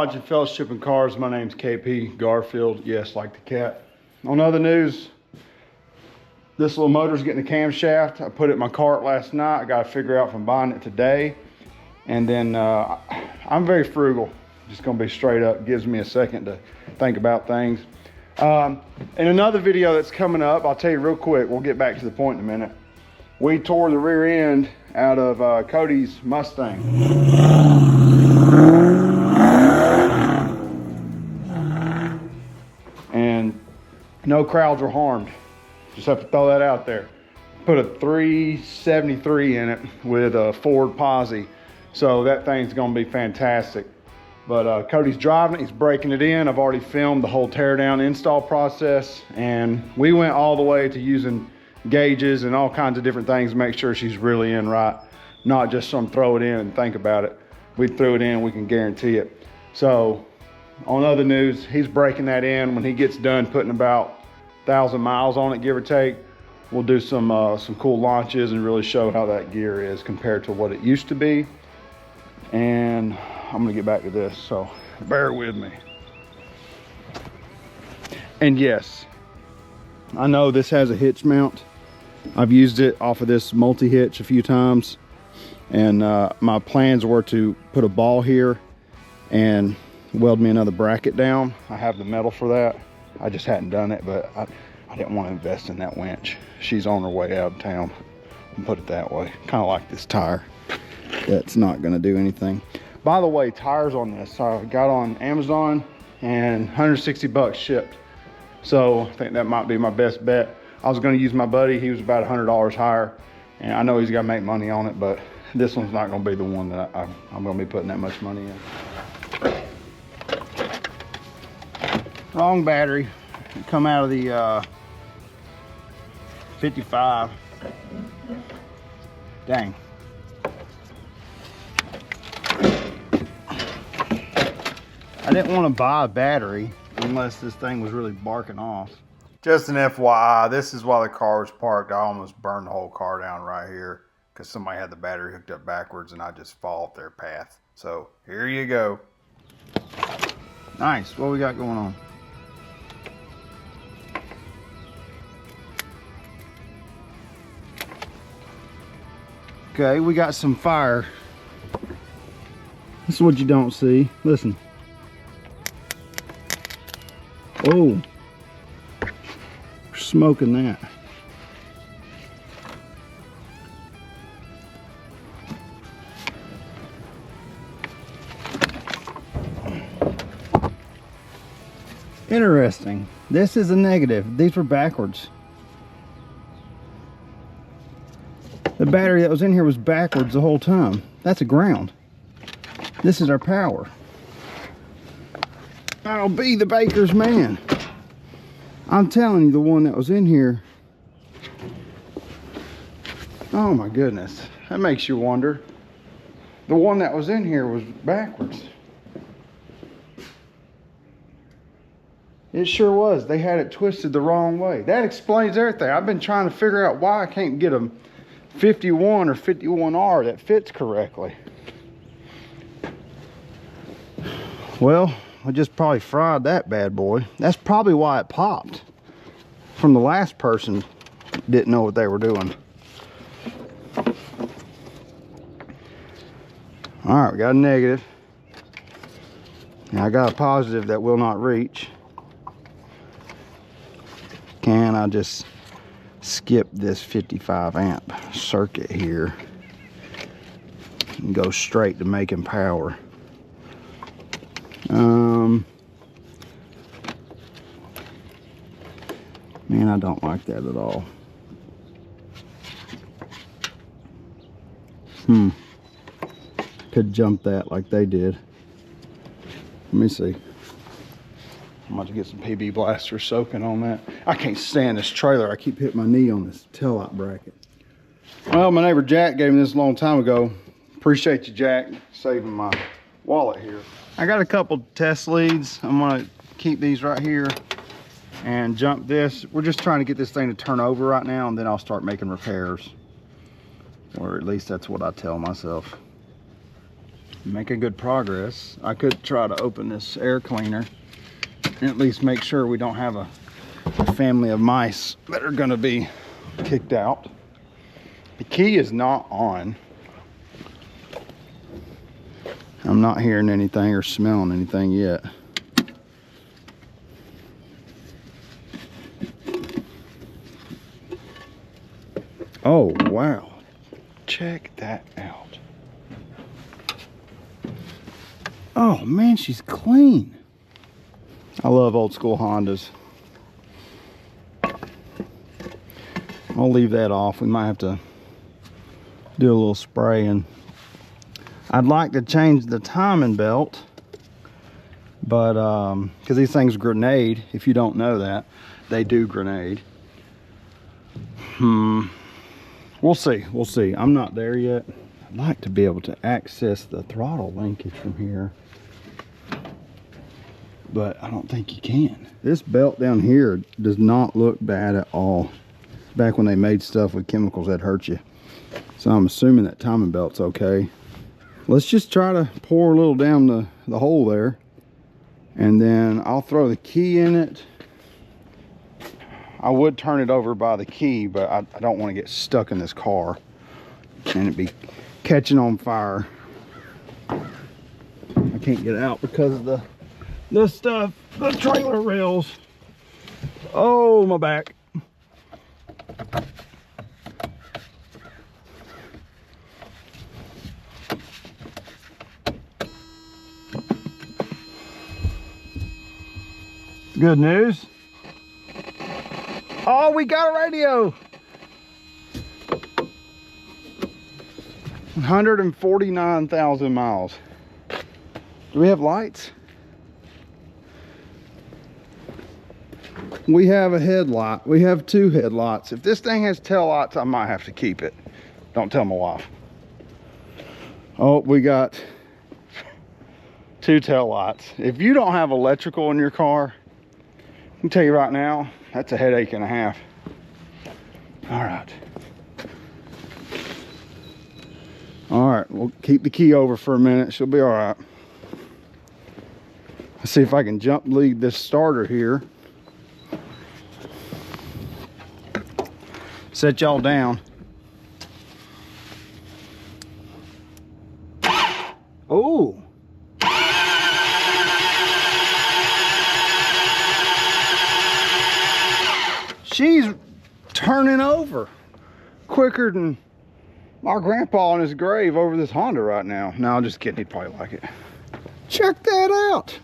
watching Fellowship in Cars. My name's KP Garfield. Yes, like the cat. On other news, this little motor's getting a camshaft. I put it in my cart last night. I got to figure out if I'm buying it today. And then I'm very frugal. Just gonna be straight up. Gives me a second to think about things. In another video that's coming up, I'll tell you real quick. We'll get back to the point in a minute. We tore the rear end out of Cody's Mustang. And no crowds were harmed. Just have to throw that out there. Put a 373 in it with a Ford Posse. So that thing's gonna be fantastic. But Cody's driving it, he's breaking it in. I've already filmed the whole teardown install process. And we went all the way to using gauges and all kinds of different things to make sure she's really in right. Not just some throw it in and think about it. We threw it in, we can guarantee it. So on other news, he's breaking that in. When he gets done putting about 1,000 miles on it, give or take, we'll do some cool launches and really show how that gear is compared to what it used to be. And I'm gonna get back to this, so bear with me. And yes, I know this has a hitch mount. I've used it off of this multi-hitch a few times. And my plans were to put a ball here and weld me another bracket down. I have the metal for that. I just hadn't done it, but I didn't want to invest in that winch. She's on her way out of town, and put it that way. Kind of like this tire. That's not gonna do anything. By the way, tires on this, I got on Amazon and 160 bucks shipped. So I think that might be my best bet. I was gonna use my buddy, he was about $100 higher. And I know he's gotta make money on it, but this one's not gonna be the one that I'm gonna be putting that much money in. Wrong battery. Come out of the 55. Dang. I didn't want to buy a battery unless this thing was really barking off. Just an FYI, this is why the car was parked. I almost burned the whole car down right here because somebody had the battery hooked up backwards and I just fall off their path. So here you go. Nice. What we got going on? Okay, we got some fire. This is what you don't see. Listen. Oh, we're smoking that. Interesting. This is a negative. These were backwards. The battery that was in here was backwards the whole time. That's a ground. This is our power. I'll be the baker's man. I'm telling you, the one that was in here. Oh my goodness. That makes you wonder. The one that was in here was backwards. It sure was. They had it twisted the wrong way. That explains everything. I've been trying to figure out why I can't get a 51 or 51R that fits correctly. Well, I just probably fried that bad boy. That's probably why it popped. From the last person didn't know what they were doing. All right, we got a negative. And I got a positive that will not reach. Can I just skip this 55 amp circuit here and go straight to making power? Man, I don't like that at all. Could jump that like they did. Let me see. I'm about to get some PB blaster soaking on that. I can't stand this trailer. I keep hitting my knee on this taillight bracket. Well, my neighbor Jack gave me this a long time ago. Appreciate you, Jack, saving my wallet here. I got a couple test leads. I'm gonna keep these right here and jump this. We're just trying to get this thing to turn over right now, and then I'll start making repairs. Or at least that's what I tell myself. making good progress. I could try to open this air cleaner and at least make sure we don't have a family of mice that are gonna be kicked out. The key is not on. I'm not hearing anything or smelling anything yet. Oh, wow. Check that out. Oh man, she's clean. I love old school Hondas. I'll leave that off. We might have to do a little spraying. I'd like to change the timing belt, but because these things grenade. If you don't know that, they do grenade. We'll see. We'll see. I'm not there yet. I'd like to be able to access the throttle linkage from here, but I don't think you can. This belt down here does not look bad at all. Back when they made stuff with chemicals that hurt you. So I'm assuming that timing belt's okay. Let's just try to pour a little down the hole there, and then I'll throw the key in it. I would turn it over by the key, but I don't want to get stuck in this car and it be catching on fire. I can't get out because of the stuff, the trailer rails. Oh, my back. Good news. Oh, we got a radio. 149,000 miles. Do we have lights? We have a headlight. We have two headlights. If this thing has tail lights, I might have to keep it. Don't tell my wife. Oh, we got two tail lights. If you don't have electrical in your car, I can tell you right now, that's a headache and a half. All right. All right, we'll keep the key over for a minute. She'll be all right. Let's see if I can jump lead this starter here. Set y'all down. Oh. She's turning over quicker than my grandpa in his grave over this Honda right now. No, I'm just kidding. He'd probably like it. Check that out.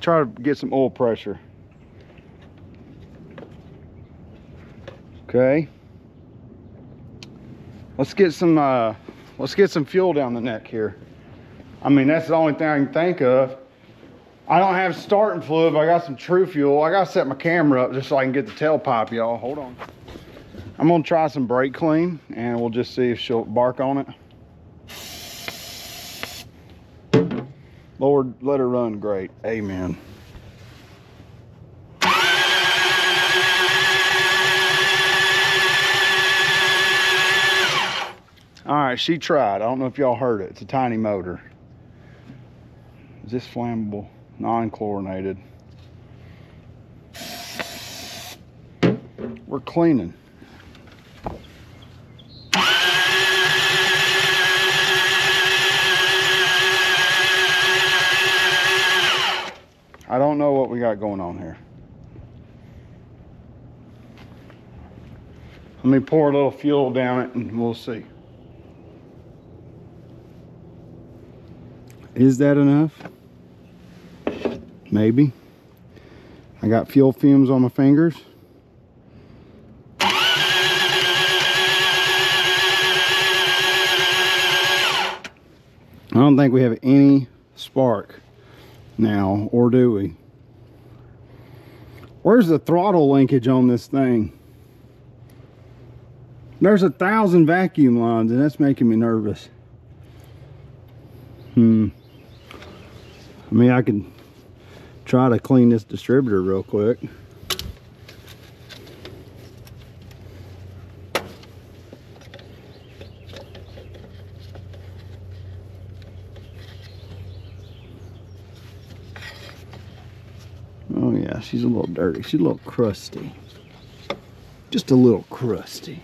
Try to get some oil pressure. Okay. Let's get some fuel down the neck here. I mean, that's the only thing I can think of. I don't have starting fluid, but I got some True Fuel. I gotta set my camera up just so I can get the tailpipe, y'all. Hold on. I'm gonna try some brake clean and we'll just see if she'll bark on it. Lord, let her run great. Amen. All right, she tried. I don't know if y'all heard it. It's a tiny motor. Is this flammable? Non-chlorinated. We're cleaning. I don't know what we got going on here. Let me pour a little fuel down it and we'll see. Is that enough? Maybe. I got fuel fumes on my fingers. I don't think we have any spark now, or do we? Where's the throttle linkage on this thing? There's 1,000 vacuum lines and that's making me nervous. I mean, I can try to clean this distributor real quick. Oh yeah, she's a little dirty. She's a little crusty. Just a little crusty.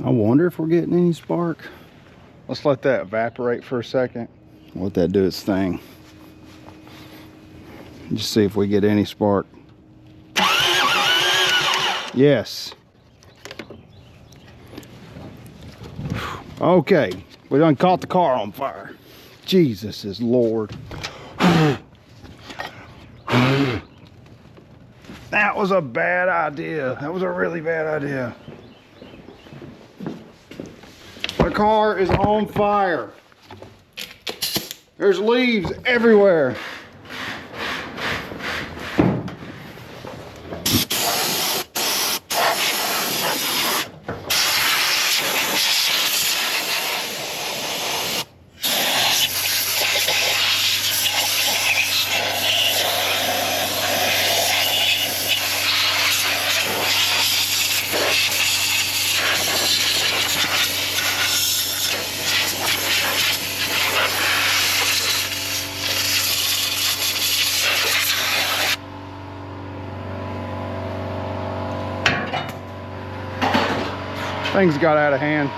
I wonder if we're getting any spark. Let's let that evaporate for a second. Let that do its thing. Just see if we get any spark. Yes. Okay, we done caught the car on fire. Jesus is Lord. That was a bad idea. That was a really bad idea. The car is on fire. There's leaves everywhere. Things got out of hand.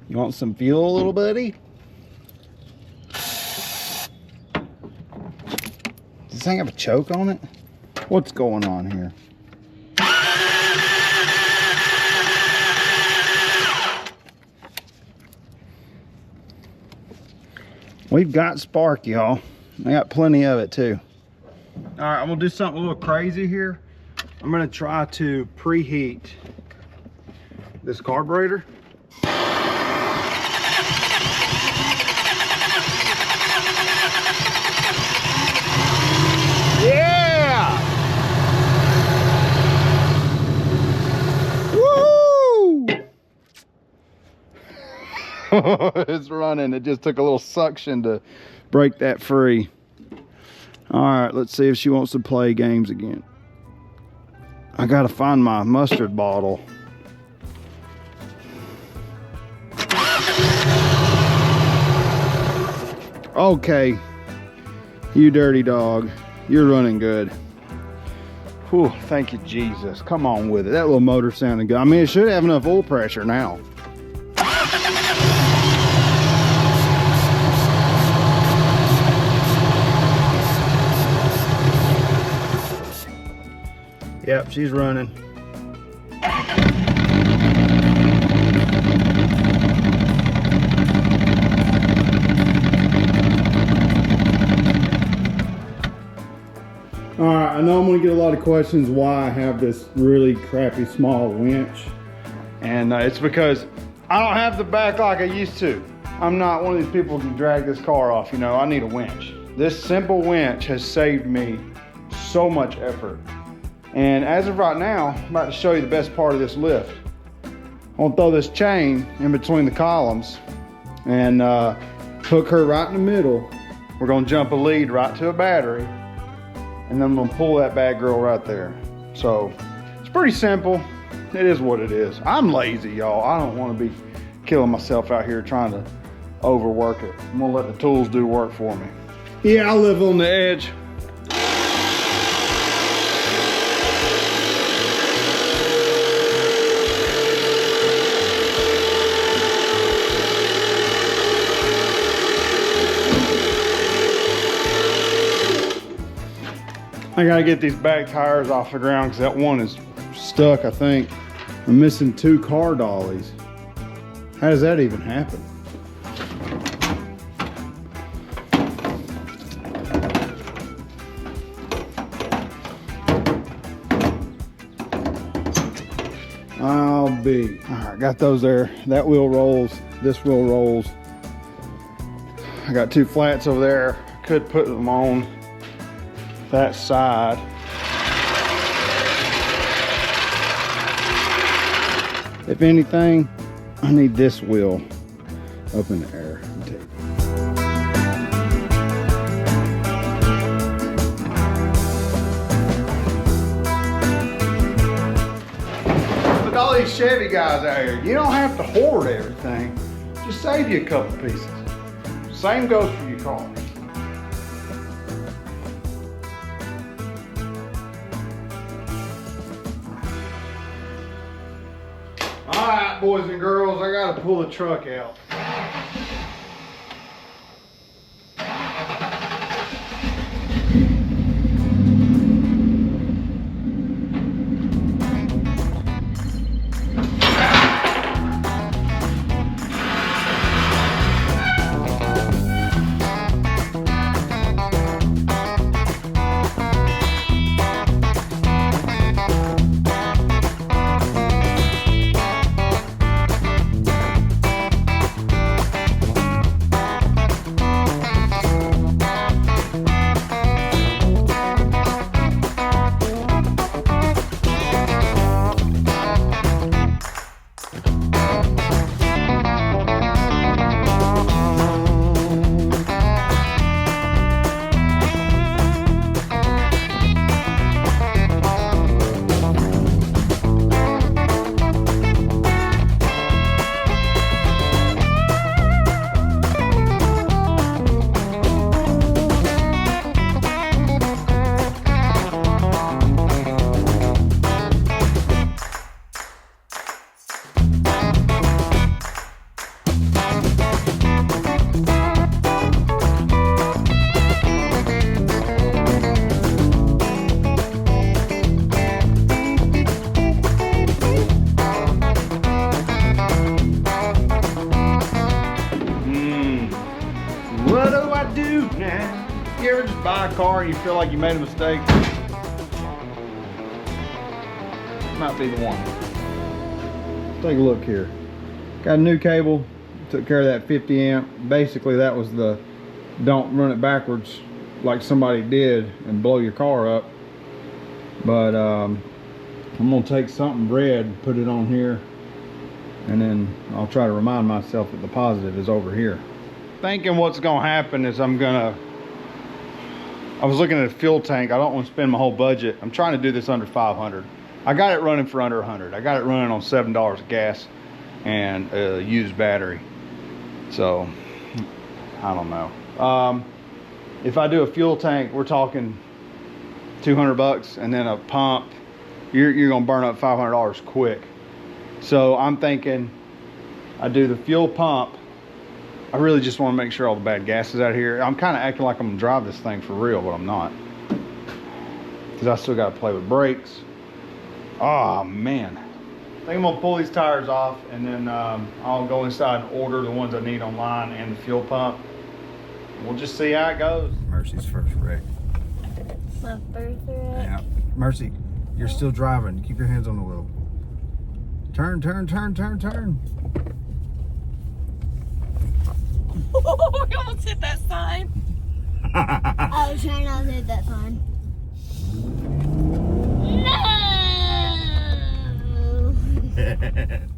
You want some fuel, little buddy? Does this thing have a choke on it? What's going on here? We've got spark, y'all. I got plenty of it too. All right, I'm gonna do something a little crazy here. I'm gonna try to preheat this carburetor. Yeah! Woo! It's running. It just took a little suction to break that free. All right, let's see if she wants to play games again. I gotta find my mustard bottle. Okay, you dirty dog, you're running good. Whew, thank you, Jesus. Come on with it. That little motor sounded good. I mean, it should have enough oil pressure now. Yep, she's running. All right, I know I'm gonna get a lot of questions why I have this really crappy small winch. And it's because I don't have the back like I used to. I'm not one of these people who can drag this car off, you know, I need a winch. This simple winch has saved me so much effort. And as of right now, I'm about to show you the best part of this lift. I'm gonna throw this chain in between the columns and hook her right in the middle. We're gonna jump a lead right to a battery, and then I'm gonna pull that bad girl right there. So it's pretty simple. It is what it is. I'm lazy, y'all. I don't wanna be killing myself out here trying to overwork it. I'm gonna let the tools do work for me. Yeah, I live on the edge. I gotta get these back tires off the ground because that one is stuck, I think. I'm missing 2 car dollies. How does that even happen? I'll be. All right, got those there. That wheel rolls, this wheel rolls. I got 2 flats over there. I could put them on that side. If anything, I need this wheel up in the air. Look at all these Chevy guys out here. You don't have to hoard everything. Just save you a couple pieces. Same goes for your car. All right, boys and girls, I gotta pull the truck out. What do I do now? You ever just buy a car and you feel like you made a mistake? Might be the one. Take a look here. Got a new cable. Took care of that 50 amp. Basically, that was the don't run it backwards like somebody did and blow your car up. But I'm gonna take something red, put it on here, and then I'll try to remind myself that the positive is over here. Thinking what's gonna happen is I was looking at a fuel tank. I don't want to spend my whole budget. I'm trying to do this under 500. I got it running for under 100. I got it running on $7 of gas and a used battery. So I don't know. If I do a fuel tank, we're talking 200 bucks, and then a pump, you're gonna burn up $500 quick. So I'm thinking I do the fuel pump. I really just want to make sure all the bad gas is out of here. I'm kind of acting like I'm gonna drive this thing for real, but I'm not, because I still got to play with brakes. Oh man, I think I'm gonna pull these tires off, and then I'll go inside and order the ones I need online and the fuel pump. We'll just see how it goes. Mercy's first wreck. My first wreck? Yeah. Mercy, you're still driving. Keep your hands on the wheel. Turn, turn, turn, turn, turn. Oh, we almost hit that sign. I was trying not to hit that sign. No!